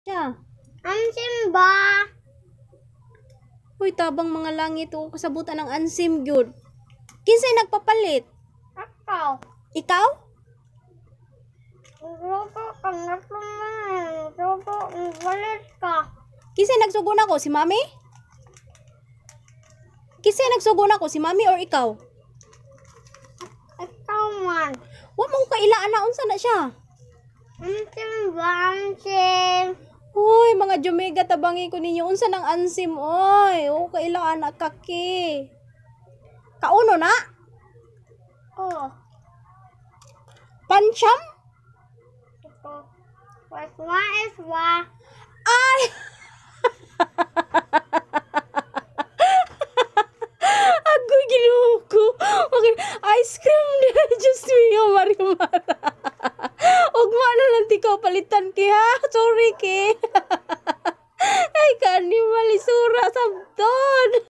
Siya. Ansim ba? Uy, tabang mga langit o kasabutan ng ansim gyud. Kinsay nagpapalit? Ako. Ikaw? Grupo ka na naman. Grupo, balit ka. Kinsay nagsugon ako? Si Mami? Kinsay nagsugon ako? Si Mami or ikaw? Ikaw man. Wa mo ko kailaan na unsa na siya. Ansim ba? Ansim. Uy, mga Jumega tabangi ko ninyo unsa nang ansim oy. O kailaan na kaki. Kauno na? Oh. Pancham? Ito. Waswa iswa. Ay! Agoy ginuko. Okay, ice cream na just me Marimara. Ugma na lang ti ko palitan ki ha. Sorry ki. Ay, kanimalisura sabton.